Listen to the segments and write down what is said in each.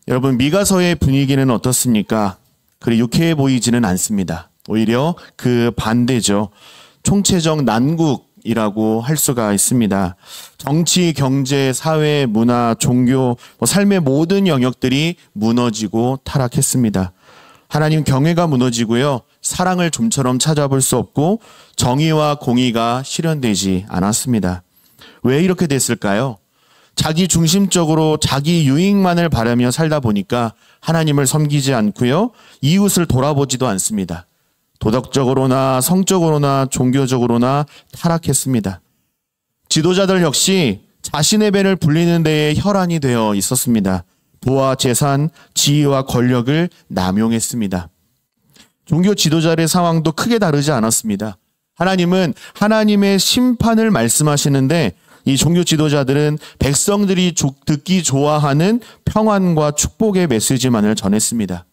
여러분, 미가서의 분위기는 어떻습니까? 그리 유쾌해 보이지는 않습니다. 오히려 그 반대죠. 총체적 난국이라고 할 수가 있습니다. 정치, 경제, 사회, 문화, 종교, 삶의 모든 영역들이 무너지고 타락했습니다. 하나님 경외가 무너지고요. 사랑을 좀처럼 찾아볼 수 없고 정의와 공의가 실현되지 않았습니다. 왜 이렇게 됐을까요? 자기 중심적으로 자기 유익만을 바라며 살다 보니까 하나님을 섬기지 않고요. 이웃을 돌아보지도 않습니다. 도덕적으로나 성적으로나 종교적으로나 타락했습니다. 지도자들 역시 자신의 배를 불리는 데에 혈안이 되어 있었습니다. 부와 재산, 지위와 권력을 남용했습니다. 종교 지도자의 상황도 크게 다르지 않았습니다. 하나님은 하나님의 심판을 말씀하시는데 이 종교 지도자들은 백성들이 듣기 좋아하는 평안과 축복의 메시지만을 전했습니다.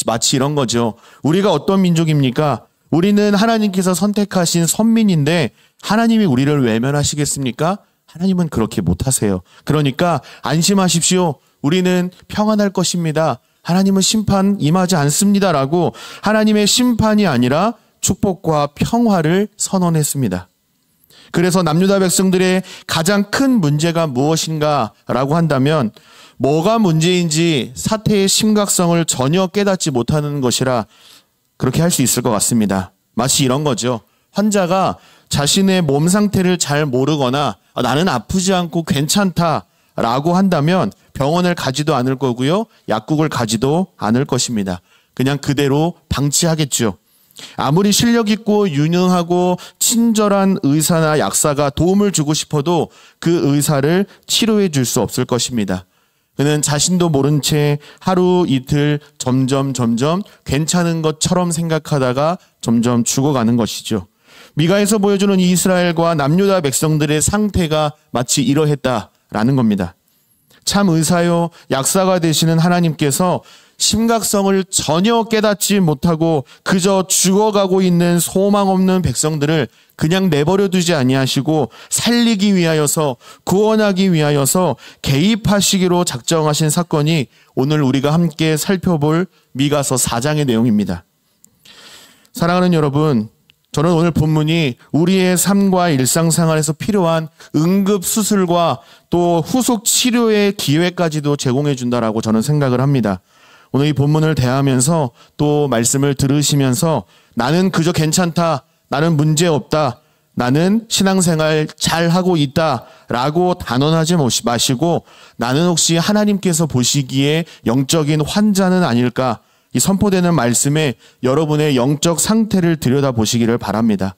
마치 이런 거죠. 우리가 어떤 민족입니까? 우리는 하나님께서 선택하신 선민인데 하나님이 우리를 외면하시겠습니까? 하나님은 그렇게 못하세요. 그러니까 안심하십시오. 우리는 평안할 것입니다. 하나님은 심판 임하지 않습니다라고 하나님의 심판이 아니라 축복과 평화를 선언했습니다. 그래서 남유다 백성들의 가장 큰 문제가 무엇인가라고 한다면 뭐가 문제인지 사태의 심각성을 전혀 깨닫지 못하는 것이라 그렇게 할 수 있을 것 같습니다. 마치 이런 거죠. 환자가 자신의 몸 상태를 잘 모르거나 나는 아프지 않고 괜찮다라고 한다면 병원을 가지도 않을 거고요. 약국을 가지도 않을 것입니다. 그냥 그대로 방치하겠죠. 아무리 실력 있고 유능하고 친절한 의사나 약사가 도움을 주고 싶어도 그 의사를 치료해 줄 수 없을 것입니다. 그는 자신도 모른 채 하루 이틀 점점 괜찮은 것처럼 생각하다가 점점 죽어가는 것이죠. 미가에서 보여주는 이스라엘과 남유다 백성들의 상태가 마치 이러했다라는 겁니다. 참 의사요 약사가 되시는 하나님께서 심각성을 전혀 깨닫지 못하고 그저 죽어가고 있는 소망 없는 백성들을 그냥 내버려 두지 아니하시고 살리기 위하여서 구원하기 위하여서 개입하시기로 작정하신 사건이 오늘 우리가 함께 살펴볼 미가서 4장의 내용입니다. 사랑하는 여러분, 저는 오늘 본문이 우리의 삶과 일상생활에서 필요한 응급수술과 또 후속 치료의 기회까지도 제공해 준다라고 저는 생각을 합니다. 오늘 이 본문을 대하면서 또 말씀을 들으시면서 나는 그저 괜찮다, 나는 문제 없다, 나는 신앙생활 잘하고 있다 라고 단언하지 마시고 나는 혹시 하나님께서 보시기에 영적인 환자는 아닐까, 이 선포되는 말씀에 여러분의 영적 상태를 들여다보시기를 바랍니다.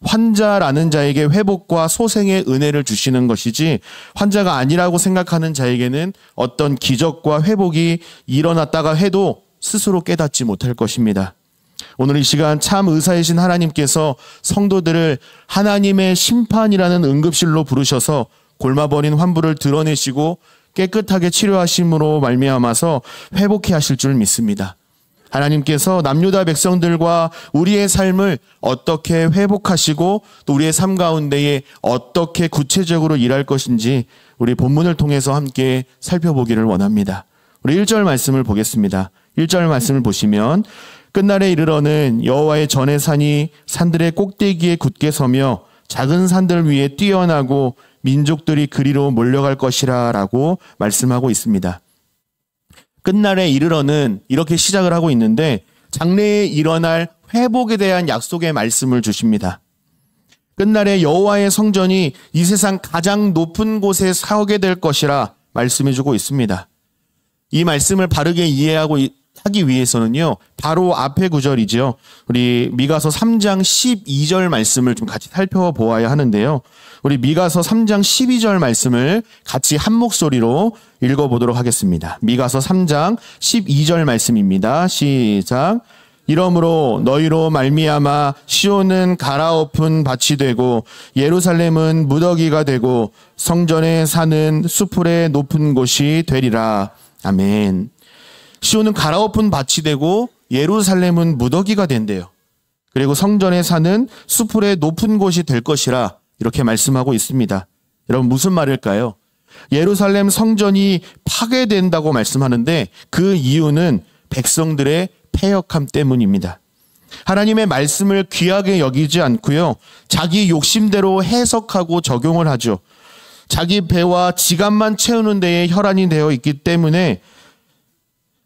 환자라는 자에게 회복과 소생의 은혜를 주시는 것이지 환자가 아니라고 생각하는 자에게는 어떤 기적과 회복이 일어났다가 해도 스스로 깨닫지 못할 것입니다. 오늘 이 시간 참 의사이신 하나님께서 성도들을 하나님의 심판이라는 응급실로 부르셔서 골마버린 환부를 드러내시고 깨끗하게 치료하심으로 말미암아서 회복해 하실 줄 믿습니다. 하나님께서 남유다 백성들과 우리의 삶을 어떻게 회복하시고 또 우리의 삶 가운데에 어떻게 구체적으로 일할 것인지 우리 본문을 통해서 함께 살펴보기를 원합니다. 우리 1절 말씀을 보겠습니다. 1절 말씀을 보시면 끝날에 이르러는 여호와의 전의 산이 산들의 꼭대기에 굳게 서며 작은 산들 위에 뛰어나고 민족들이 그리로 몰려갈 것이라 라고 말씀하고 있습니다. 끝날에 이르러는 이렇게 시작을 하고 있는데 장래에 일어날 회복에 대한 약속의 말씀을 주십니다. 끝날에 여호와의 성전이 이 세상 가장 높은 곳에 서게 될 것이라 말씀해 주고 있습니다. 이 말씀을 바르게 하기 위해서는요, 바로 앞의 구절이죠. 우리 미가서 3장 12절 말씀을 좀 같이 살펴보아야 하는데요. 우리 미가서 3장 12절 말씀을 같이 한 목소리로 읽어보도록 하겠습니다. 미가서 3장 12절 말씀입니다. 시작. 이러므로 너희로 말미암아 시온은 갈아엎은 밭이 되고 예루살렘은 무더기가 되고 성전에 사는 수풀의 높은 곳이 되리라. 아멘. 시온은 갈아엎은 밭이 되고 예루살렘은 무더기가 된대요. 그리고 성전에 사는 수풀의 높은 곳이 될 것이라 이렇게 말씀하고 있습니다. 여러분 무슨 말일까요? 예루살렘 성전이 파괴된다고 말씀하는데 그 이유는 백성들의 패역함 때문입니다. 하나님의 말씀을 귀하게 여기지 않고요. 자기 욕심대로 해석하고 적용을 하죠. 자기 배와 지갑만 채우는 데에 혈안이 되어 있기 때문에,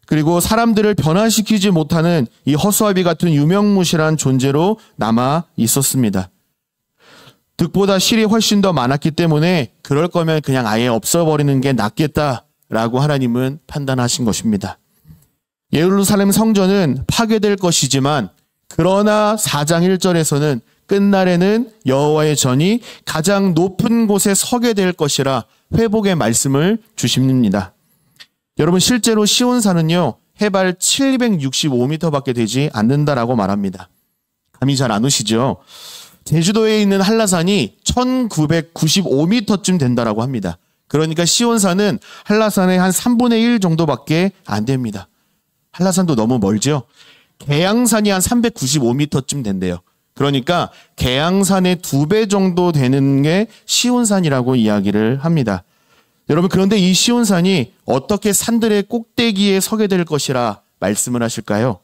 그리고 사람들을 변화시키지 못하는 이 허수아비 같은 유명무실한 존재로 남아 있었습니다. 득보다 실이 훨씬 더 많았기 때문에 그럴 거면 그냥 아예 없어버리는 게 낫겠다라고 하나님은 판단하신 것입니다. 예루살렘 성전은 파괴될 것이지만, 그러나 4장 1절에서는 끝날에는 여호와의 전이 가장 높은 곳에 서게 될 것이라 회복의 말씀을 주십니다. 여러분, 실제로 시온산은요, 해발 765m밖에 되지 않는다라고 말합니다. 감이 잘 안 오시죠? 제주도에 있는 한라산이 1995m쯤 된다라고 합니다. 그러니까 시온산은 한라산의 한 3분의 1 정도밖에 안 됩니다. 한라산도 너무 멀죠? 계양산이 한 395m쯤 된대요. 그러니까 계양산의 2배 정도 되는 게 시온산이라고 이야기를 합니다. 여러분, 그런데 이 시온산이 어떻게 산들의 꼭대기에 서게 될 것이라 말씀을 하실까요?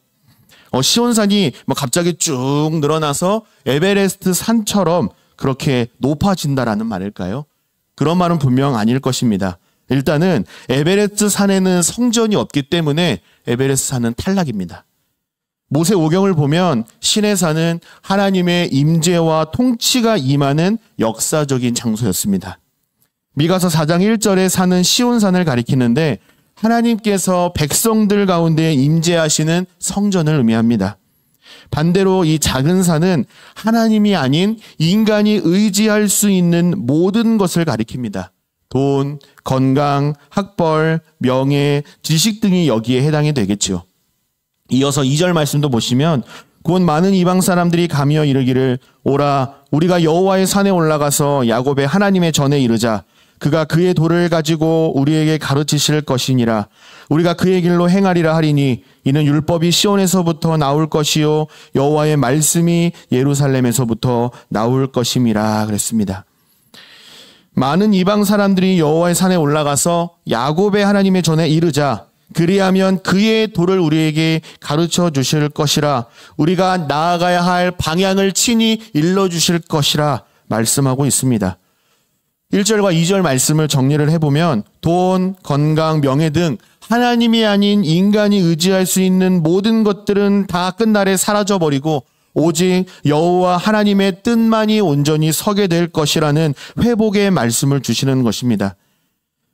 시온산이 갑자기 쭉 늘어나서 에베레스트 산처럼 그렇게 높아진다라는 말일까요? 그런 말은 분명 아닐 것입니다. 일단은 에베레스트 산에는 성전이 없기 때문에 에베레스트 산은 탈락입니다. 모세 오경을 보면 시내산은 하나님의 임재와 통치가 임하는 역사적인 장소였습니다. 미가서 4장 1절에 산은 시온산을 가리키는데 하나님께서 백성들 가운데 임재하시는 성전을 의미합니다. 반대로 이 작은 산은 하나님이 아닌 인간이 의지할 수 있는 모든 것을 가리킵니다. 돈, 건강, 학벌, 명예, 지식 등이 여기에 해당이 되겠죠. 이어서 2절 말씀도 보시면 곧 많은 이방 사람들이 가며 이르기를 오라 우리가 여호와의 산에 올라가서 야곱의 하나님의 전에 이르자 그가 그의 도를 가지고 우리에게 가르치실 것이니라. 우리가 그의 길로 행하리라 하리니 이는 율법이 시온에서부터 나올 것이요 여호와의 말씀이 예루살렘에서부터 나올 것임이라 그랬습니다. 많은 이방 사람들이 여호와의 산에 올라가서 야곱의 하나님의 전에 이르자 그리하면 그의 도를 우리에게 가르쳐 주실 것이라. 우리가 나아가야 할 방향을 친히 일러주실 것이라 말씀하고 있습니다. 1절과 2절 말씀을 정리를 해보면 돈, 건강, 명예 등 하나님이 아닌 인간이 의지할 수 있는 모든 것들은 다 끝날에 사라져버리고 오직 여호와 하나님의 뜻만이 온전히 서게 될 것이라는 회복의 말씀을 주시는 것입니다.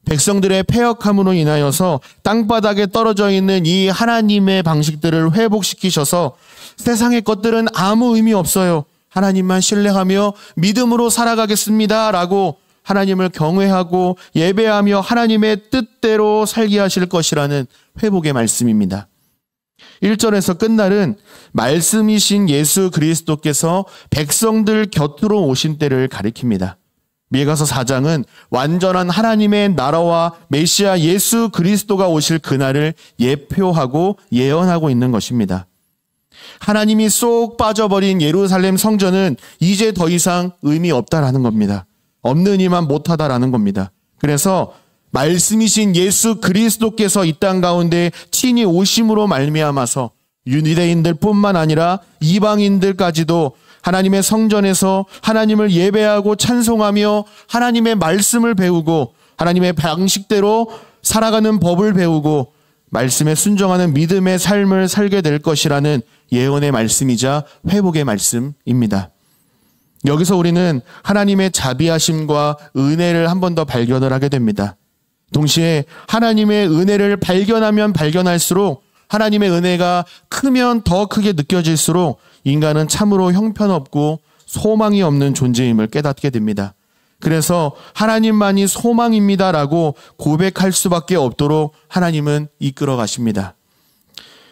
백성들의 패역함으로 인하여서 땅바닥에 떨어져 있는 이 하나님의 방식들을 회복시키셔서 세상의 것들은 아무 의미 없어요. 하나님만 신뢰하며 믿음으로 살아가겠습니다 라고 하나님을 경외하고 예배하며 하나님의 뜻대로 살게 하실 것이라는 회복의 말씀입니다. 1절에서 끝날은 말씀이신 예수 그리스도께서 백성들 곁으로 오신 때를 가리킵니다. 미가서 4장은 완전한 하나님의 나라와 메시아 예수 그리스도가 오실 그날을 예표하고 예언하고 있는 것입니다. 하나님이 쏙 빠져버린 예루살렘 성전은 이제 더 이상 의미 없다라는 겁니다. 없는 이만 못하다라는 겁니다. 그래서 말씀이신 예수 그리스도께서 이 땅 가운데 친히 오심으로 말미암아서 유대인들뿐만 아니라 이방인들까지도 하나님의 성전에서 하나님을 예배하고 찬송하며 하나님의 말씀을 배우고 하나님의 방식대로 살아가는 법을 배우고 말씀에 순종하는 믿음의 삶을 살게 될 것이라는 예언의 말씀이자 회복의 말씀입니다. 여기서 우리는 하나님의 자비하심과 은혜를 한 번 더 발견을 하게 됩니다. 동시에 하나님의 은혜를 발견하면 발견할수록 하나님의 은혜가 크면 더 크게 느껴질수록 인간은 참으로 형편없고 소망이 없는 존재임을 깨닫게 됩니다. 그래서 하나님만이 소망입니다라고 고백할 수밖에 없도록 하나님은 이끌어 가십니다.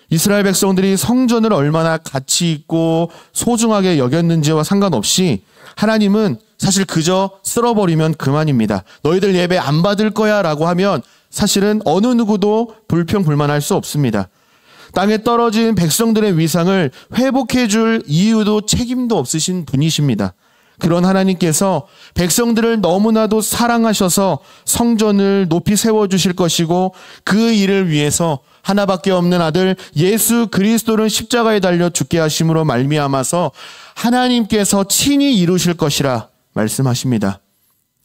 이스라엘 백성들이 성전을 얼마나 가치 있고 소중하게 여겼는지와 상관없이 하나님은 사실 그저 쓸어버리면 그만입니다. 너희들 예배 안 받을 거야 라고 하면 사실은 어느 누구도 불평불만할 수 없습니다. 땅에 떨어진 백성들의 위상을 회복해 줄 이유도 책임도 없으신 분이십니다. 그런 하나님께서 백성들을 너무나도 사랑하셔서 성전을 높이 세워주실 것이고 그 일을 위해서 하나밖에 없는 아들 예수 그리스도를 십자가에 달려 죽게 하심으로 말미암아서 하나님께서 친히 이루실 것이라 말씀하십니다.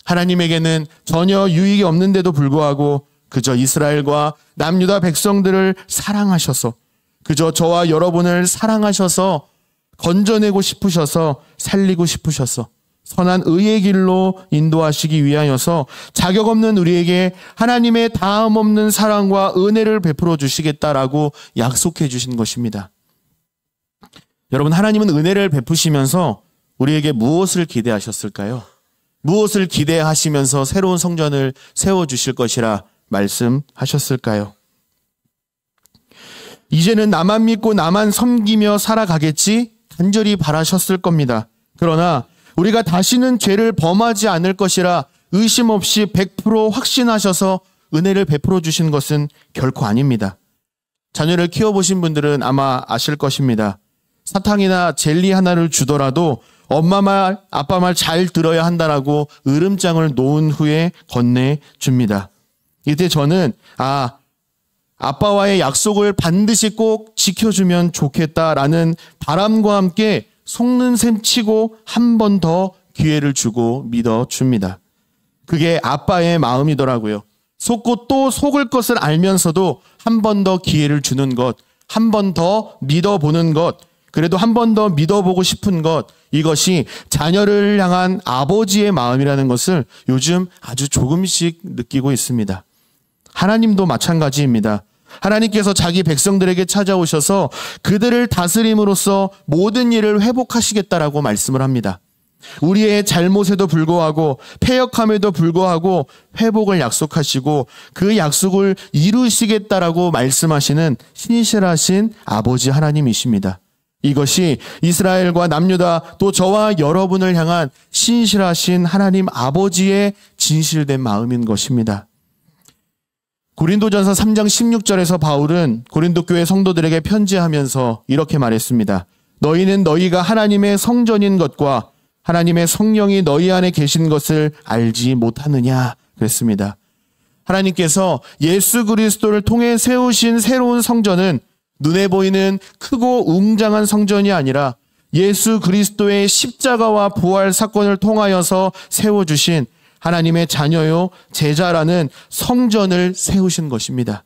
하나님에게는 전혀 유익이 없는데도 불구하고 그저 이스라엘과 남유다 백성들을 사랑하셔서 그저 저와 여러분을 사랑하셔서 건져내고 싶으셔서 살리고 싶으셔서 선한 의의 길로 인도하시기 위하여서 자격 없는 우리에게 하나님의 다음 없는 사랑과 은혜를 베풀어 주시겠다라고 약속해 주신 것입니다. 여러분, 하나님은 은혜를 베푸시면서 우리에게 무엇을 기대하셨을까요? 무엇을 기대하시면서 새로운 성전을 세워주실 것이라 말씀하셨을까요? 이제는 나만 믿고 나만 섬기며 살아가겠지 간절히 바라셨을 겁니다. 그러나 우리가 다시는 죄를 범하지 않을 것이라 의심 없이 100% 확신하셔서 은혜를 베풀어 주신 것은 결코 아닙니다. 자녀를 키워보신 분들은 아마 아실 것입니다. 사탕이나 젤리 하나를 주더라도 엄마 말, 아빠 말 잘 들어야 한다라고 으름장을 놓은 후에 건네줍니다. 이때 저는 아빠와의 약속을 반드시 꼭 지켜주면 좋겠다라는 바람과 함께 속는 셈 치고 한 번 더 기회를 주고 믿어줍니다. 그게 아빠의 마음이더라고요. 속고 또 속을 것을 알면서도 한 번 더 기회를 주는 것, 한 번 더 믿어보는 것, 그래도 한 번 더 믿어보고 싶은 것, 이것이 자녀를 향한 아버지의 마음이라는 것을 요즘 아주 조금씩 느끼고 있습니다. 하나님도 마찬가지입니다. 하나님께서 자기 백성들에게 찾아오셔서 그들을 다스림으로써 모든 일을 회복하시겠다라고 말씀을 합니다. 우리의 잘못에도 불구하고 패역함에도 불구하고 회복을 약속하시고 그 약속을 이루시겠다라고 말씀하시는 신실하신 아버지 하나님이십니다. 이것이 이스라엘과 남유다 또 저와 여러분을 향한 신실하신 하나님 아버지의 진실된 마음인 것입니다. 고린도전서 3장 16절에서 바울은 고린도 교회 성도들에게 편지하면서 이렇게 말했습니다. 너희는 너희가 하나님의 성전인 것과 하나님의 성령이 너희 안에 계신 것을 알지 못하느냐 그랬습니다. 하나님께서 예수 그리스도를 통해 세우신 새로운 성전은 눈에 보이는 크고 웅장한 성전이 아니라 예수 그리스도의 십자가와 부활 사건을 통하여서 세워주신 하나님의 자녀요 제자라는 성전을 세우신 것입니다.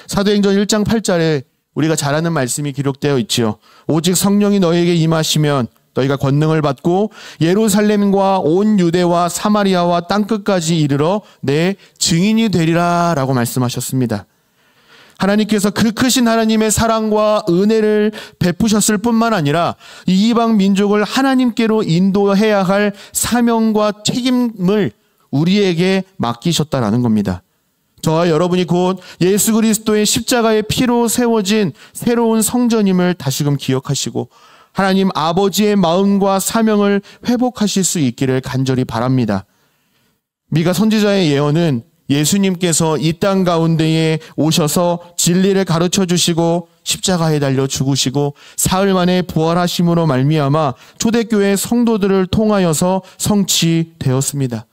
사도행전 1장 8절에 우리가 잘 아는 말씀이 기록되어 있지요. 오직 성령이 너희에게 임하시면 너희가 권능을 받고 예루살렘과 온 유대와 사마리아와 땅끝까지 이르러 내 증인이 되리라 라고 말씀하셨습니다. 하나님께서 그 크신 하나님의 사랑과 은혜를 베푸셨을 뿐만 아니라 이 이방 민족을 하나님께로 인도해야 할 사명과 책임을 우리에게 맡기셨다라는 겁니다. 저와 여러분이 곧 예수 그리스도의 십자가의 피로 세워진 새로운 성전임을 다시금 기억하시고 하나님 아버지의 마음과 사명을 회복하실 수 있기를 간절히 바랍니다. 미가 선지자의 예언은 예수님께서 이 땅 가운데에 오셔서 진리를 가르쳐 주시고 십자가에 달려 죽으시고 사흘 만에 부활하심으로 말미암아 초대교회 성도들을 통하여서 성취되었습니다.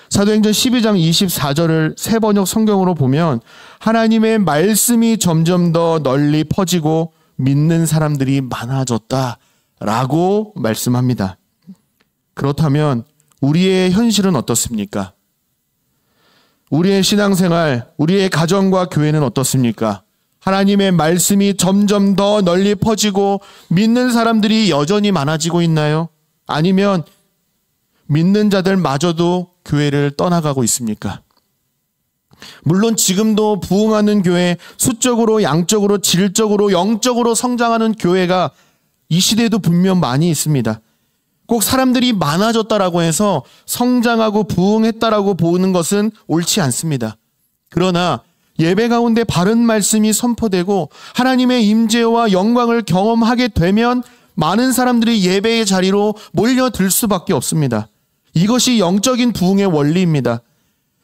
사도행전 12장 24절을 새 번역 성경으로 보면 하나님의 말씀이 점점 더 널리 퍼지고 믿는 사람들이 많아졌다라고 말씀합니다. 그렇다면 우리의 현실은 어떻습니까? 우리의 신앙생활, 우리의 가정과 교회는 어떻습니까? 하나님의 말씀이 점점 더 널리 퍼지고 믿는 사람들이 여전히 많아지고 있나요? 아니면 믿는 자들마저도 교회를 떠나가고 있습니까? 물론 지금도 부흥하는 교회, 수적으로, 양적으로, 질적으로, 영적으로 성장하는 교회가 이 시대에도 분명 많이 있습니다. 꼭 사람들이 많아졌다라고 해서 성장하고 부흥했다라고 보는 것은 옳지 않습니다. 그러나 예배 가운데 바른 말씀이 선포되고 하나님의 임재와 영광을 경험하게 되면 많은 사람들이 예배의 자리로 몰려들 수밖에 없습니다. 이것이 영적인 부흥의 원리입니다.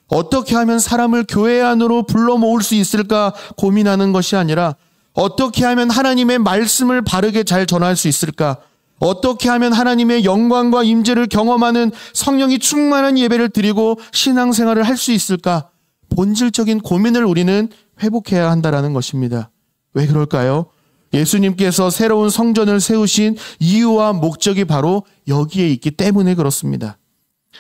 어떻게 하면 사람을 교회 안으로 불러 모을 수 있을까 고민하는 것이 아니라 어떻게 하면 하나님의 말씀을 바르게 잘 전할 수 있을까? 어떻게 하면 하나님의 영광과 임재를 경험하는 성령이 충만한 예배를 드리고 신앙생활을 할 수 있을까? 본질적인 고민을 우리는 회복해야 한다는 것입니다. 왜 그럴까요? 예수님께서 새로운 성전을 세우신 이유와 목적이 바로 여기에 있기 때문에 그렇습니다.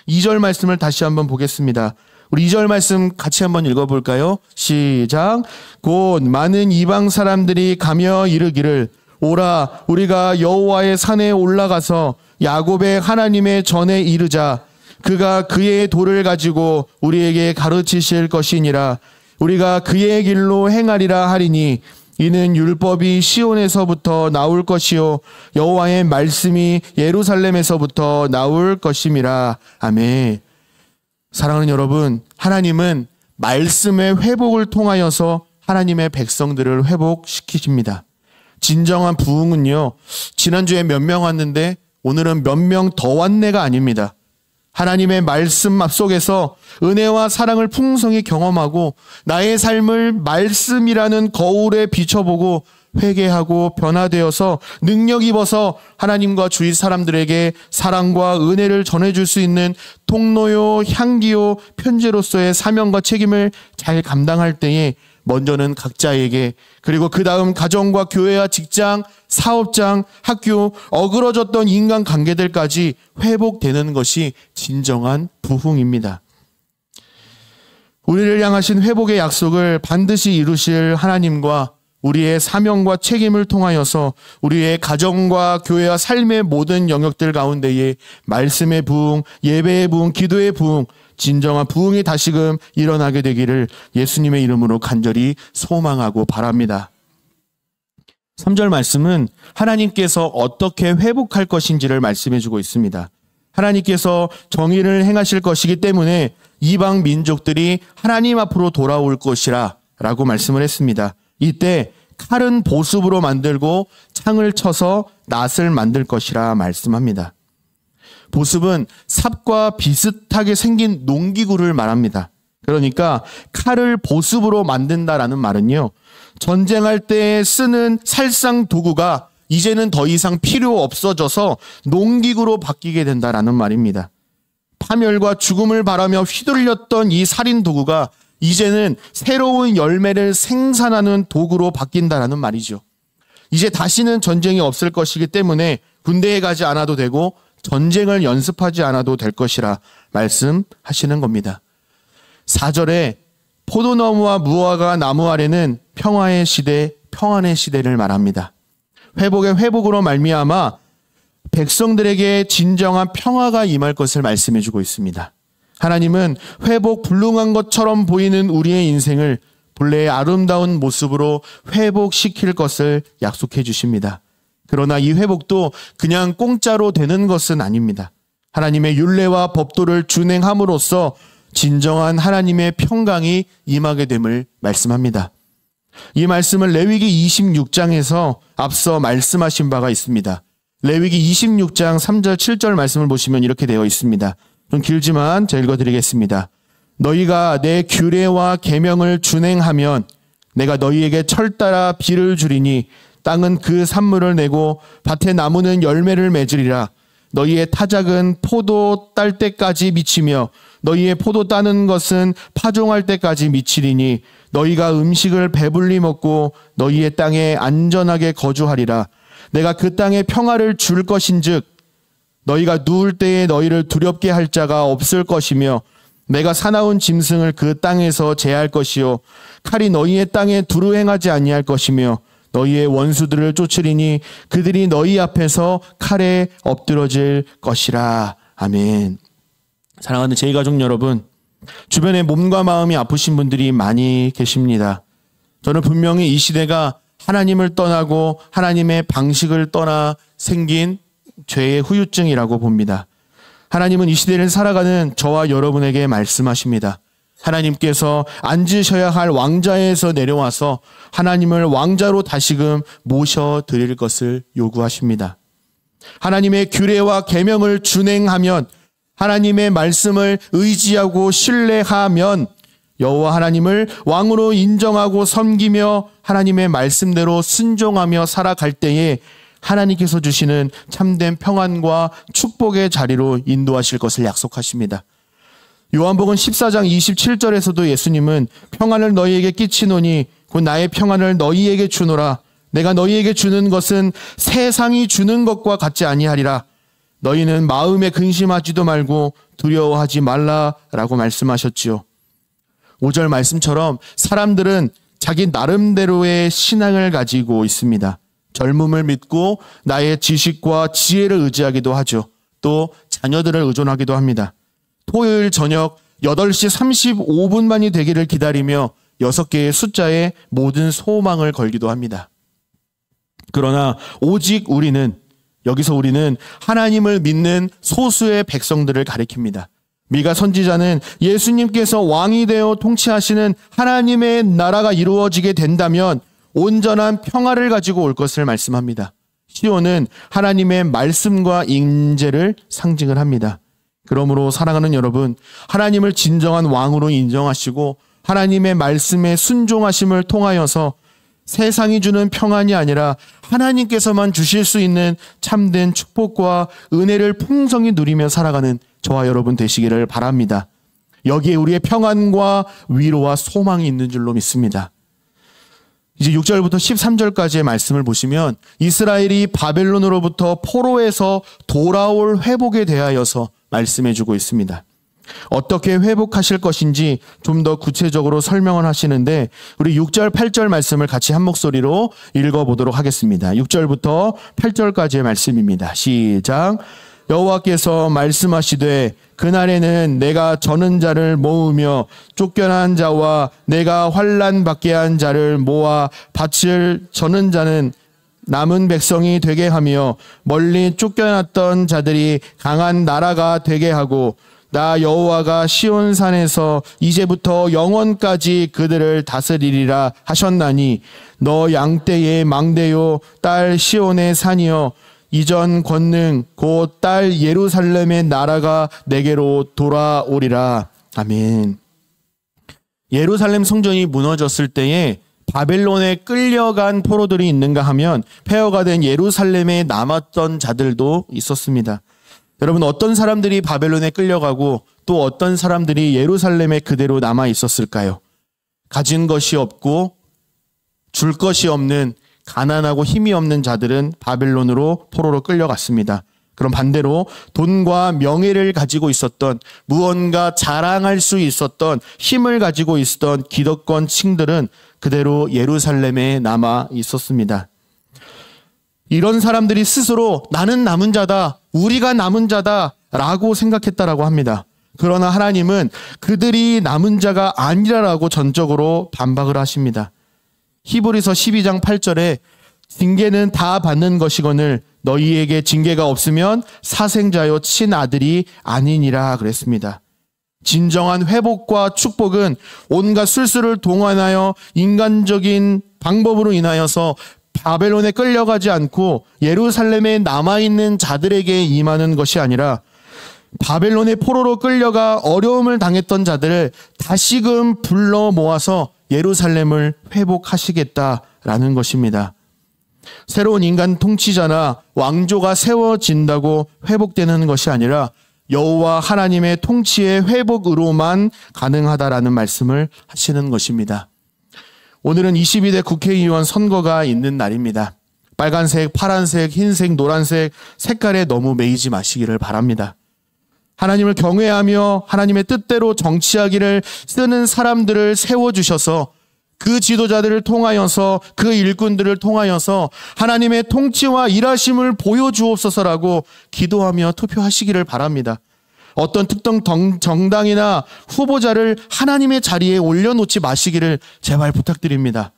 2절 말씀을 다시 한번 보겠습니다. 우리 2절 말씀 같이 한번 읽어볼까요? 시작. 곧 많은 이방 사람들이 가며 이르기를 오라 우리가 여호와의 산에 올라가서 야곱의 하나님의 전에 이르자. 그가 그의 도를 가지고 우리에게 가르치실 것이니라. 우리가 그의 길로 행하리라 하리니 이는 율법이 시온에서부터 나올 것이요 여호와의 말씀이 예루살렘에서부터 나올 것임이라. 아멘. 사랑하는 여러분, 하나님은 말씀의 회복을 통하여서 하나님의 백성들을 회복시키십니다. 진정한 부흥은요, 지난주에 몇 명 왔는데 오늘은 몇 명 더 왔네가 아닙니다. 하나님의 말씀 앞속에서 은혜와 사랑을 풍성히 경험하고 나의 삶을 말씀이라는 거울에 비춰보고 회개하고 변화되어서 능력 입어서 하나님과 주위 사람들에게 사랑과 은혜를 전해줄 수 있는 통로요, 향기요, 편지로서의 사명과 책임을 잘 감당할 때에 먼저는 각자에게, 그리고 그 다음 가정과 교회와 직장, 사업장, 학교, 어그러졌던 인간관계들까지 회복되는 것이 진정한 부흥입니다. 우리를 향하신 회복의 약속을 반드시 이루실 하나님과 우리의 사명과 책임을 통하여서 우리의 가정과 교회와 삶의 모든 영역들 가운데에 말씀의 부흥, 예배의 부흥, 기도의 부흥, 진정한 부흥이 다시금 일어나게 되기를 예수님의 이름으로 간절히 소망하고 바랍니다. 3절 말씀은 하나님께서 어떻게 회복할 것인지를 말씀해 주고 있습니다. 하나님께서 정의를 행하실 것이기 때문에 이방 민족들이 하나님 앞으로 돌아올 것이라 라고 말씀을 했습니다. 이때 칼은 보습으로 만들고 창을 쳐서 낫을 만들 것이라 말씀합니다. 보습은 삽과 비슷하게 생긴 농기구를 말합니다. 그러니까 칼을 보습으로 만든다라는 말은요, 전쟁할 때 쓰는 살상 도구가 이제는 더 이상 필요 없어져서 농기구로 바뀌게 된다라는 말입니다. 파멸과 죽음을 바라며 휘둘렸던 이 살인 도구가 이제는 새로운 열매를 생산하는 도구로 바뀐다라는 말이죠. 이제 다시는 전쟁이 없을 것이기 때문에 군대에 가지 않아도 되고 전쟁을 연습하지 않아도 될 것이라 말씀하시는 겁니다. 4절에 포도나무와 무화과 나무 아래는 평화의 시대, 평안의 시대를 말합니다. 회복의 회복으로 말미암아 백성들에게 진정한 평화가 임할 것을 말씀해 주고 있습니다. 하나님은 회복 불능한 것처럼 보이는 우리의 인생을 본래의 아름다운 모습으로 회복시킬 것을 약속해 주십니다. 그러나 이 회복도 그냥 공짜로 되는 것은 아닙니다. 하나님의 율례와 법도를 준행함으로써 진정한 하나님의 평강이 임하게 됨을 말씀합니다. 이 말씀을 레위기 26장에서 앞서 말씀하신 바가 있습니다. 레위기 26장 3절 7절 말씀을 보시면 이렇게 되어 있습니다. 좀 길지만 제가 읽어드리겠습니다. 너희가 내 규례와 계명을 준행하면 내가 너희에게 철 따라 비를 주리니 땅은 그 산물을 내고 밭의 나무는 열매를 맺으리라. 너희의 타작은 포도 딸 때까지 미치며 너희의 포도 따는 것은 파종할 때까지 미치리니 너희가 음식을 배불리 먹고 너희의 땅에 안전하게 거주하리라. 내가 그 땅에 평화를 줄 것인즉 너희가 누울 때에 너희를 두렵게 할 자가 없을 것이며 내가 사나운 짐승을 그 땅에서 제할 것이요 칼이 너희의 땅에 두루 행하지 아니할 것이며 너희의 원수들을 쫓으리니 그들이 너희 앞에서 칼에 엎드러질 것이라. 아멘. 사랑하는 제2가족 여러분, 주변에 몸과 마음이 아프신 분들이 많이 계십니다. 저는 분명히 이 시대가 하나님을 떠나고 하나님의 방식을 떠나 생긴 죄의 후유증이라고 봅니다. 하나님은 이 시대를 살아가는 저와 여러분에게 말씀하십니다. 하나님께서 앉으셔야 할 왕좌에서 내려와서 하나님을 왕자로 다시금 모셔드릴 것을 요구하십니다. 하나님의 규례와 계명을 준행하면, 하나님의 말씀을 의지하고 신뢰하면 여호와 하나님을 왕으로 인정하고 섬기며 하나님의 말씀대로 순종하며 살아갈 때에 하나님께서 주시는 참된 평안과 축복의 자리로 인도하실 것을 약속하십니다. 요한복음 14장 27절에서도 예수님은 평안을 너희에게 끼치노니 곧 나의 평안을 너희에게 주노라. 내가 너희에게 주는 것은 세상이 주는 것과 같지 아니하리라. 너희는 마음에 근심하지도 말고 두려워하지 말라라고 말씀하셨지요. 5절 말씀처럼 사람들은 자기 나름대로의 신앙을 가지고 있습니다. 젊음을 믿고 나의 지식과 지혜를 의지하기도 하죠. 또 자녀들을 의존하기도 합니다. 토요일 저녁 8시 35분만이 되기를 기다리며 6개의 숫자에 모든 소망을 걸기도 합니다. 그러나 오직 여기서 우리는 하나님을 믿는 소수의 백성들을 가리킵니다. 미가 선지자는 예수님께서 왕이 되어 통치하시는 하나님의 나라가 이루어지게 된다면 온전한 평화를 가지고 올 것을 말씀합니다. 시온은 하나님의 말씀과 인재를 상징을 합니다. 그러므로 사랑하는 여러분, 하나님을 진정한 왕으로 인정하시고 하나님의 말씀에 순종하심을 통하여서 세상이 주는 평안이 아니라 하나님께서만 주실 수 있는 참된 축복과 은혜를 풍성히 누리며 살아가는 저와 여러분 되시기를 바랍니다. 여기에 우리의 평안과 위로와 소망이 있는 줄로 믿습니다. 이제 6절부터 13절까지의 말씀을 보시면 이스라엘이 바벨론으로부터 포로에서 돌아올 회복에 대하여서 말씀해주고 있습니다. 어떻게 회복하실 것인지 좀 더 구체적으로 설명을 하시는데 우리 6절, 8절 말씀을 같이 한 목소리로 읽어보도록 하겠습니다. 6절부터 8절까지의 말씀입니다. 시작. 여호와께서 말씀하시되 그날에는 내가 저는 자를 모으며 쫓겨난 자와 내가 환난 받게 한 자를 모아 밭을 저는 자는 남은 백성이 되게 하며 멀리 쫓겨났던 자들이 강한 나라가 되게 하고 나 여호와가 시온산에서 이제부터 영원까지 그들을 다스리리라 하셨나니 너 양떼의 망대요 딸 시온의 산이여 이전 권능 곧 딸 예루살렘의 나라가 내게로 돌아오리라. 아멘. 예루살렘 성전이 무너졌을 때에 바벨론에 끌려간 포로들이 있는가 하면 폐허가 된 예루살렘에 남았던 자들도 있었습니다. 여러분, 어떤 사람들이 바벨론에 끌려가고 또 어떤 사람들이 예루살렘에 그대로 남아 있었을까요? 가진 것이 없고 줄 것이 없는 가난하고 힘이 없는 자들은 바벨론으로 포로로 끌려갔습니다. 그럼 반대로 돈과 명예를 가지고 있었던 무언가 자랑할 수 있었던 힘을 가지고 있었던 기득권 층들은 그대로 예루살렘에 남아 있었습니다. 이런 사람들이 스스로 나는 남은 자다, 우리가 남은 자다 라고 생각했다라고 합니다. 그러나 하나님은 그들이 남은 자가 아니라라고 전적으로 반박을 하십니다. 히브리서 12장 8절에 징계는 다 받는 것이거늘 너희에게 징계가 없으면 사생자요 친아들이 아니니라 그랬습니다. 진정한 회복과 축복은 온갖 술수를 동원하여 인간적인 방법으로 인하여서 바벨론에 끌려가지 않고 예루살렘에 남아있는 자들에게 임하는 것이 아니라 바벨론의 포로로 끌려가 어려움을 당했던 자들을 다시금 불러 모아서 예루살렘을 회복하시겠다라는 것입니다. 새로운 인간 통치자나 왕조가 세워진다고 회복되는 것이 아니라 여호와 하나님의 통치의 회복으로만 가능하다라는 말씀을 하시는 것입니다. 오늘은 22대 국회의원 선거가 있는 날입니다. 빨간색, 파란색, 흰색, 노란색 색깔에 너무 매이지 마시기를 바랍니다. 하나님을 경외하며 하나님의 뜻대로 정치하기를 쓰는 사람들을 세워주셔서 그 지도자들을 통하여서 그 일꾼들을 통하여서 하나님의 통치와 일하심을 보여주옵소서라고 기도하며 투표하시기를 바랍니다. 어떤 특정 정당이나 후보자를 하나님의 자리에 올려놓지 마시기를 제발 부탁드립니다.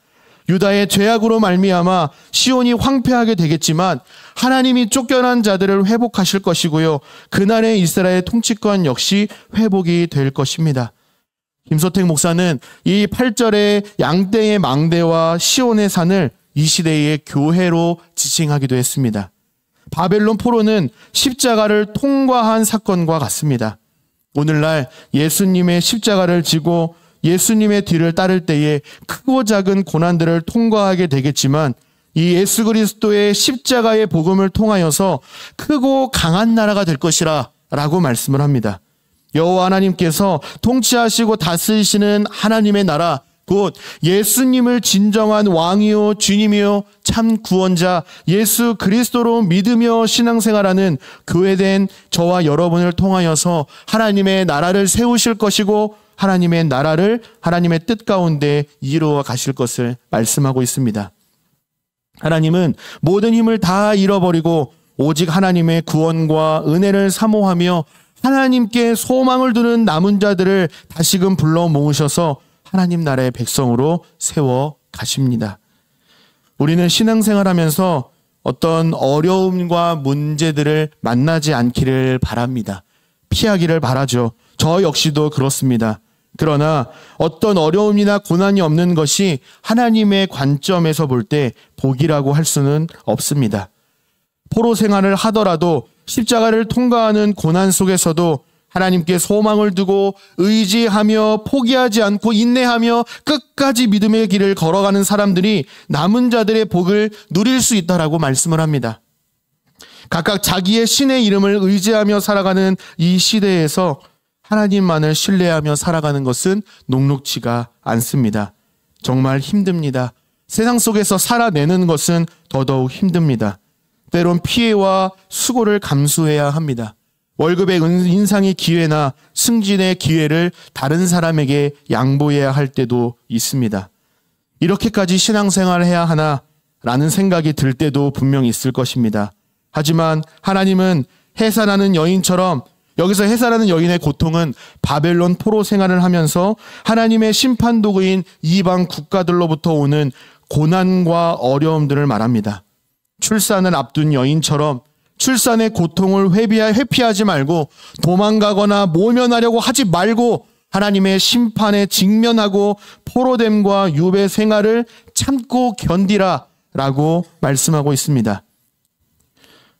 유다의 죄악으로 말미암아 시온이 황폐하게 되겠지만 하나님이 쫓겨난 자들을 회복하실 것이고요. 그날의 이스라엘 통치권 역시 회복이 될 것입니다. 김소택 목사는 이 8절의 양떼의 망대와 시온의 산을 이 시대의 교회로 지칭하기도 했습니다. 바벨론 포로는 십자가를 통과한 사건과 같습니다. 오늘날 예수님의 십자가를 지고 예수님의 뒤를 따를 때에 크고 작은 고난들을 통과하게 되겠지만 이 예수 그리스도의 십자가의 복음을 통하여서 크고 강한 나라가 될 것이라 라고 말씀을 합니다. 여호와 하나님께서 통치하시고 다스리시는 하나님의 나라, 곧 예수님을 진정한 왕이요 주님이요 참 구원자 예수 그리스도로 믿으며 신앙생활하는 교회된 저와 여러분을 통하여서 하나님의 나라를 세우실 것이고 하나님의 나라를 하나님의 뜻 가운데 이루어 가실 것을 말씀하고 있습니다. 하나님은 모든 힘을 다 잃어버리고 오직 하나님의 구원과 은혜를 사모하며 하나님께 소망을 두는 남은 자들을 다시금 불러 모으셔서 하나님 나라의 백성으로 세워 가십니다. 우리는 신앙생활하면서 어떤 어려움과 문제들을 만나지 않기를 바랍니다. 피하기를 바라죠. 저 역시도 그렇습니다. 그러나 어떤 어려움이나 고난이 없는 것이 하나님의 관점에서 볼 때 복이라고 할 수는 없습니다. 포로 생활을 하더라도 십자가를 통과하는 고난 속에서도 하나님께 소망을 두고 의지하며 포기하지 않고 인내하며 끝까지 믿음의 길을 걸어가는 사람들이 남은 자들의 복을 누릴 수 있다라고 말씀을 합니다. 각각 자기의 신의 이름을 의지하며 살아가는 이 시대에서 하나님만을 신뢰하며 살아가는 것은 녹록지가 않습니다. 정말 힘듭니다. 세상 속에서 살아내는 것은 더더욱 힘듭니다. 때론 피해와 수고를 감수해야 합니다. 월급의 인상의 기회나 승진의 기회를 다른 사람에게 양보해야 할 때도 있습니다. 이렇게까지 신앙생활을 해야 하나 라는 생각이 들 때도 분명히 있을 것입니다. 하지만 하나님은 해산하는 여인처럼, 여기서 해산하는 여인의 고통은 바벨론 포로 생활을 하면서 하나님의 심판 도구인 이방 국가들로부터 오는 고난과 어려움들을 말합니다. 출산을 앞둔 여인처럼 출산의 고통을 회피하지 말고 도망가거나 모면하려고 하지 말고 하나님의 심판에 직면하고 포로됨과 유배 생활을 참고 견디라 라고 말씀하고 있습니다.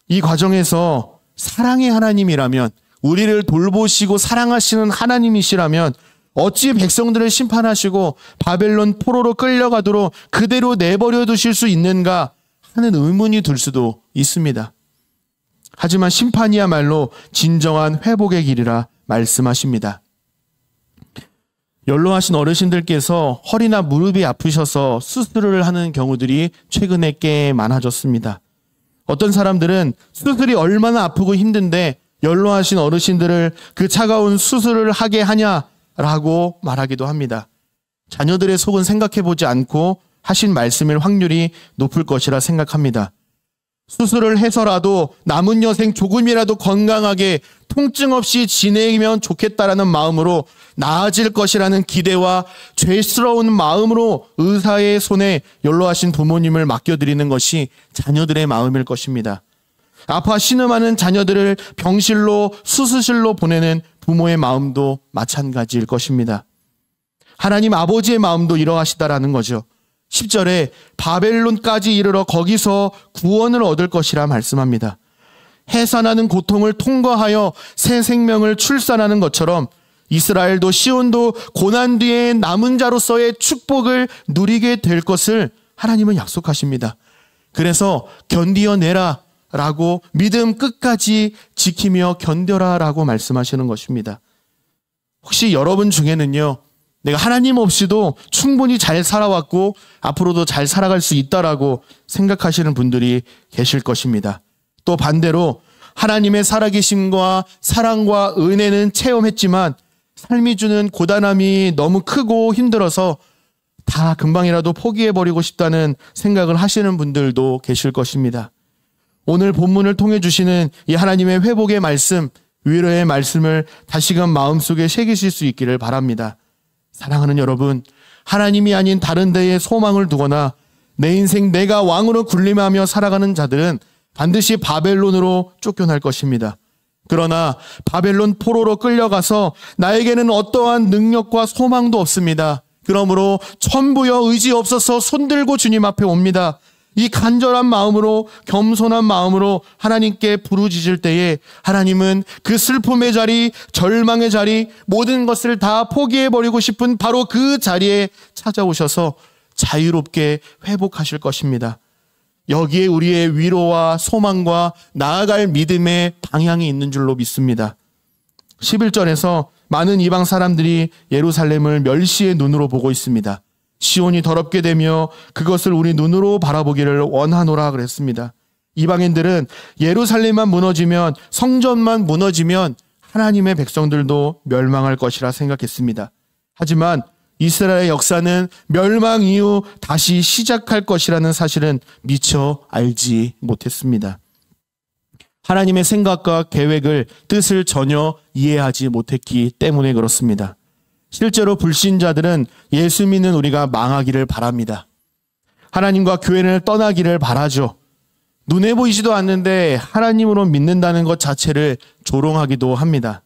이 과정에서 사랑의 하나님이라면, 우리를 돌보시고 사랑하시는 하나님이시라면 어찌 백성들을 심판하시고 바벨론 포로로 끌려가도록 그대로 내버려 두실 수 있는가 하는 의문이 들 수도 있습니다. 하지만 심판이야말로 진정한 회복의 길이라 말씀하십니다. 연로하신 어르신들께서 허리나 무릎이 아프셔서 수술을 하는 경우들이 최근에 꽤 많아졌습니다. 어떤 사람들은 수술이 얼마나 아프고 힘든데 연로하신 어르신들을 그 차가운 수술을 하게 하냐라고 말하기도 합니다. 자녀들의 속은 생각해보지 않고 하신 말씀일 확률이 높을 것이라 생각합니다. 수술을 해서라도 남은 여생 조금이라도 건강하게 통증 없이 지내면 좋겠다라는 마음으로 나아질 것이라는 기대와 죄스러운 마음으로 의사의 손에 연로하신 부모님을 맡겨드리는 것이 자녀들의 마음일 것입니다. 아파 신음하는 자녀들을 병실로 수술실로 보내는 부모의 마음도 마찬가지일 것입니다. 하나님 아버지의 마음도 이러하시다라는 거죠. 10절에 바벨론까지 이르러 거기서 구원을 얻을 것이라 말씀합니다. 해산하는 고통을 통과하여 새 생명을 출산하는 것처럼 이스라엘도 시온도 고난 뒤에 남은 자로서의 축복을 누리게 될 것을 하나님은 약속하십니다. 그래서 견디어내라 라고 믿음 끝까지 지키며 견뎌라 라고 말씀하시는 것입니다. 혹시 여러분 중에는요, 내가 하나님 없이도 충분히 잘 살아왔고 앞으로도 잘 살아갈 수 있다라고 생각하시는 분들이 계실 것입니다. 또 반대로 하나님의 살아계심과 사랑과 은혜는 체험했지만 삶이 주는 고단함이 너무 크고 힘들어서 다 금방이라도 포기해버리고 싶다는 생각을 하시는 분들도 계실 것입니다. 오늘 본문을 통해 주시는 이 하나님의 회복의 말씀, 위로의 말씀을 다시금 마음속에 새기실 수 있기를 바랍니다. 사랑하는 여러분, 하나님이 아닌 다른 데에 소망을 두거나 내 인생 내가 왕으로 군림하며 살아가는 자들은 반드시 바벨론으로 쫓겨날 것입니다. 그러나 바벨론 포로로 끌려가서 나에게는 어떠한 능력과 소망도 없습니다. 그러므로 천부여 의지 없어서 손들고 주님 앞에 옵니다. 이 간절한 마음으로, 겸손한 마음으로 하나님께 부르짖을 때에 하나님은 그 슬픔의 자리, 절망의 자리, 모든 것을 다 포기해버리고 싶은 바로 그 자리에 찾아오셔서 자유롭게 회복하실 것입니다. 여기에 우리의 위로와 소망과 나아갈 믿음의 방향이 있는 줄로 믿습니다. 11절에서 많은 이방 사람들이 예루살렘을 멸시의 눈으로 보고 있습니다. 시온이 더럽게 되며 그것을 우리 눈으로 바라보기를 원하노라 그랬습니다. 이방인들은 예루살렘만 무너지면, 성전만 무너지면 하나님의 백성들도 멸망할 것이라 생각했습니다. 하지만 이스라엘의 역사는 멸망 이후 다시 시작할 것이라는 사실은 미처 알지 못했습니다. 하나님의 생각과 계획을, 뜻을 전혀 이해하지 못했기 때문에 그렇습니다. 실제로 불신자들은 예수 믿는 우리가 망하기를 바랍니다. 하나님과 교회를 떠나기를 바라죠. 눈에 보이지도 않는데 하나님으로 믿는다는 것 자체를 조롱하기도 합니다.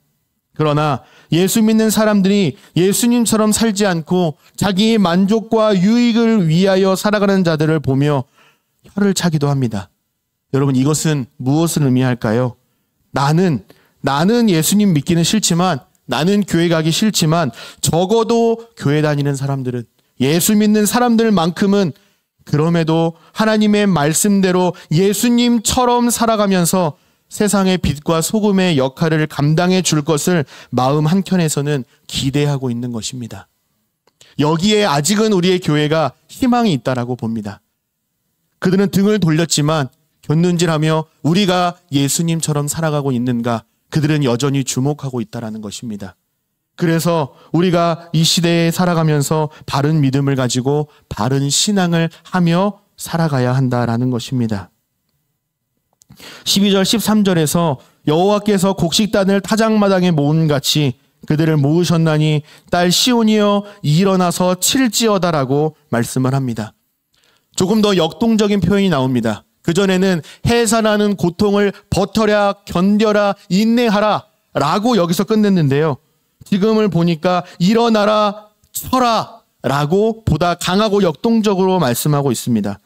그러나 예수 믿는 사람들이 예수님처럼 살지 않고 자기의 만족과 유익을 위하여 살아가는 자들을 보며 혀를 차기도 합니다. 여러분, 이것은 무엇을 의미할까요? 나는 예수님 믿기는 싫지만, 나는 교회 가기 싫지만, 적어도 교회 다니는 사람들은, 예수 믿는 사람들만큼은 그럼에도 하나님의 말씀대로 예수님처럼 살아가면서 세상의 빛과 소금의 역할을 감당해 줄 것을 마음 한켠에서는 기대하고 있는 것입니다. 여기에 아직은 우리의 교회가 희망이 있다라고 봅니다. 그들은 등을 돌렸지만 곁눈질하며 우리가 예수님처럼 살아가고 있는가, 그들은 여전히 주목하고 있다라는 것입니다. 그래서 우리가 이 시대에 살아가면서 바른 믿음을 가지고 바른 신앙을 하며 살아가야 한다라는 것입니다. 12절 13절에서 여호와께서 곡식단을 타작마당에 모음같이 그들을 모으셨나니 딸 시온이여 일어나서 칠지어다라고 말씀을 합니다. 조금 더 역동적인 표현이 나옵니다. 그전에는 해산하는 고통을 버텨라, 견뎌라, 인내하라 라고 여기서 끝냈는데요. 지금을 보니까 일어나라, 쳐라 라고 보다 강하고 역동적으로 말씀하고 있습니다.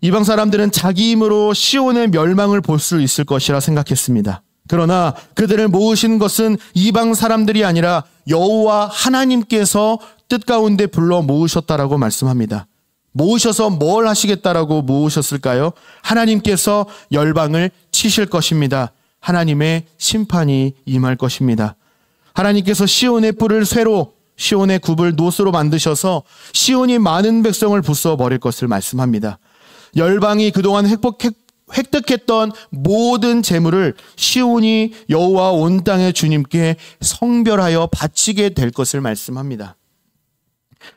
이방 사람들은 자기 힘으로 시온의 멸망을 볼 수 있을 것이라 생각했습니다. 그러나 그들을 모으신 것은 이방 사람들이 아니라 여호와 하나님께서 뜻 가운데 불러 모으셨다라고 말씀합니다. 모으셔서 뭘 하시겠다라고 모으셨을까요? 하나님께서 열방을 치실 것입니다. 하나님의 심판이 임할 것입니다. 하나님께서 시온의 뿔을 쇠로, 시온의 굽을 노스로 만드셔서 시온이 많은 백성을 부숴 버릴 것을 말씀합니다. 열방이 그동안 획득했던 모든 재물을 시온이 여호와 온 땅의 주님께 성별하여 바치게 될 것을 말씀합니다.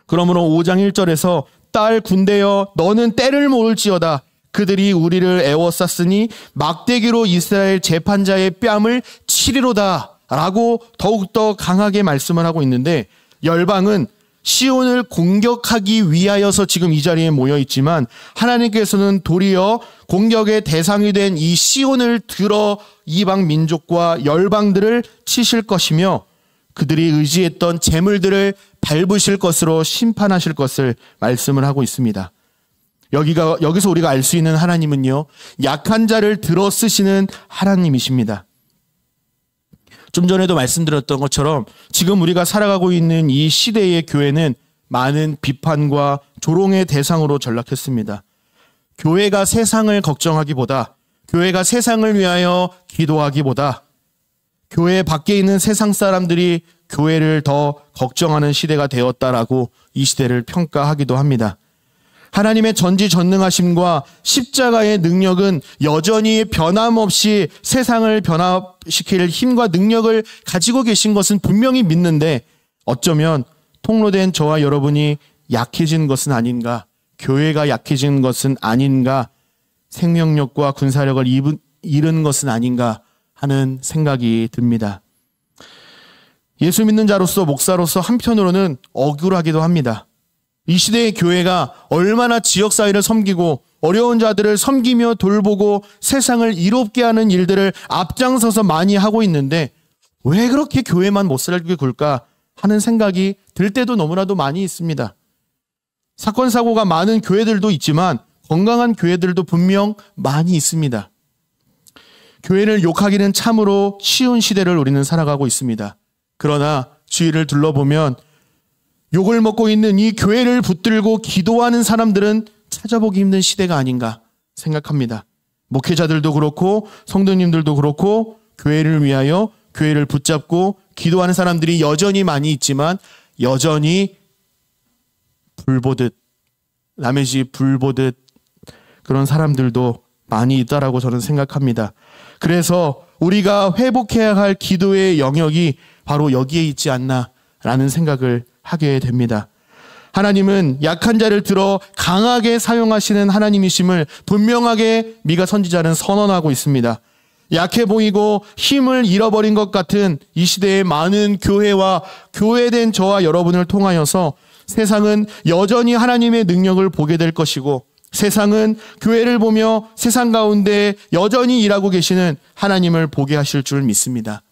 그러므로 5장 1절에서 딸 군대여 너는 때를 모을지어다. 그들이 우리를 애워쌌으니 막대기로 이스라엘 재판자의 뺨을 치리로다 라고 더욱더 강하게 말씀을 하고 있는데, 열방은 시온을 공격하기 위하여서 지금 이 자리에 모여 있지만 하나님께서는 도리어 공격의 대상이 된 이 시온을 들어 이방 민족과 열방들을 치실 것이며 그들이 의지했던 재물들을 밟으실 것으로 심판하실 것을 말씀을 하고 있습니다. 여기서 우리가 알 수 있는 하나님은요, 약한 자를 들어 쓰시는 하나님이십니다. 좀 전에도 말씀드렸던 것처럼 지금 우리가 살아가고 있는 이 시대의 교회는 많은 비판과 조롱의 대상으로 전락했습니다. 교회가 세상을 걱정하기보다, 교회가 세상을 위하여 기도하기보다 교회 밖에 있는 세상 사람들이 교회를 더 걱정하는 시대가 되었다라고 이 시대를 평가하기도 합니다. 하나님의 전지전능하심과 십자가의 능력은 여전히 변함없이 세상을 변화시킬 힘과 능력을 가지고 계신 것은 분명히 믿는데, 어쩌면 통로된 저와 여러분이 약해진 것은 아닌가, 교회가 약해진 것은 아닌가, 생명력과 군사력을 잃은 것은 아닌가 하는 생각이 듭니다. 예수 믿는 자로서, 목사로서 한편으로는 억울하기도 합니다. 이 시대의 교회가 얼마나 지역사회를 섬기고 어려운 자들을 섬기며 돌보고 세상을 이롭게 하는 일들을 앞장서서 많이 하고 있는데 왜 그렇게 교회만 못 살게 굴까 하는 생각이 들 때도 너무나도 많이 있습니다. 사건 사고가 많은 교회들도 있지만 건강한 교회들도 분명 많이 있습니다. 교회를 욕하기는 참으로 쉬운 시대를 우리는 살아가고 있습니다. 그러나 주위를 둘러보면 욕을 먹고 있는 이 교회를 붙들고 기도하는 사람들은 찾아보기 힘든 시대가 아닌가 생각합니다. 목회자들도 그렇고 성도님들도 그렇고 교회를 위하여 교회를 붙잡고 기도하는 사람들이 여전히 많이 있지만 여전히 불보듯 남의 집 불보듯 그런 사람들도 많이 있다라고 저는 생각합니다. 그래서 우리가 회복해야 할 기도의 영역이 바로 여기에 있지 않나라는 생각을 하게 됩니다. 하나님은 약한 자를 들어 강하게 사용하시는 하나님이심을 분명하게 미가 선지자는 선언하고 있습니다. 약해 보이고 힘을 잃어버린 것 같은 이 시대의 많은 교회와 교회된 저와 여러분을 통하여서 세상은 여전히 하나님의 능력을 보게 될 것이고 세상은 교회를 보며 세상 가운데 여전히 일하고 계시는 하나님을 보게 하실 줄 믿습니다.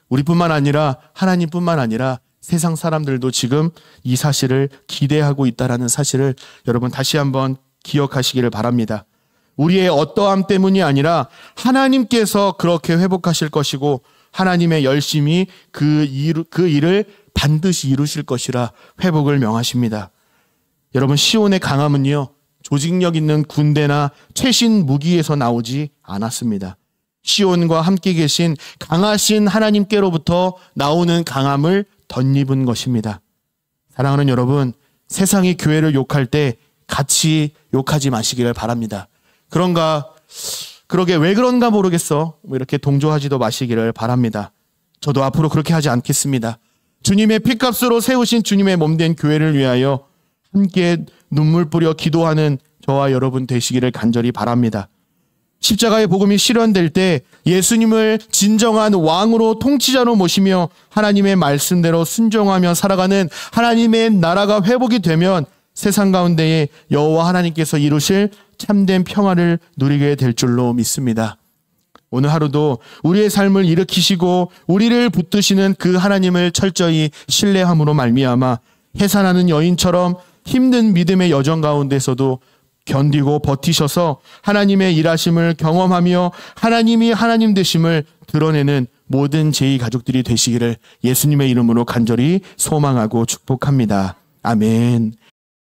우리뿐만 아니라 하나님뿐만 아니라 세상 사람들도 지금 이 사실을 기대하고 있다는 사실을 여러분 다시 한번 기억하시기를 바랍니다. 우리의 어떠함 때문이 아니라 하나님께서 그렇게 회복하실 것이고 하나님의 열심히 그 일을 반드시 이루실 것이라 회복을 명하십니다. 여러분, 시온의 강함은요, 조직력 있는 군대나 최신 무기에서 나오지 않았습니다. 시온과 함께 계신 강하신 하나님께로부터 나오는 강함을 덧입은 것입니다. 사랑하는 여러분, 세상이 교회를 욕할 때 같이 욕하지 마시기를 바랍니다. 그러게 왜 그런가 모르겠어. 이렇게 동조하지도 마시기를 바랍니다. 저도 앞으로 그렇게 하지 않겠습니다. 주님의 피값으로 세우신 주님의 몸된 교회를 위하여 함께 눈물 뿌려 기도하는 저와 여러분 되시기를 간절히 바랍니다. 십자가의 복음이 실현될 때 예수님을 진정한 왕으로 통치자로 모시며 하나님의 말씀대로 순종하며 살아가는 하나님의 나라가 회복이 되면 세상 가운데에 여호와 하나님께서 이루실 참된 평화를 누리게 될 줄로 믿습니다. 오늘 하루도 우리의 삶을 일으키시고 우리를 붙드시는 그 하나님을 철저히 신뢰함으로 말미암아 해산하는 여인처럼 힘든 믿음의 여정 가운데서도 견디고 버티셔서 하나님의 일하심을 경험하며 하나님이 하나님 되심을 드러내는 모든 제2 가족들이 되시기를 예수님의 이름으로 간절히 소망하고 축복합니다. 아멘.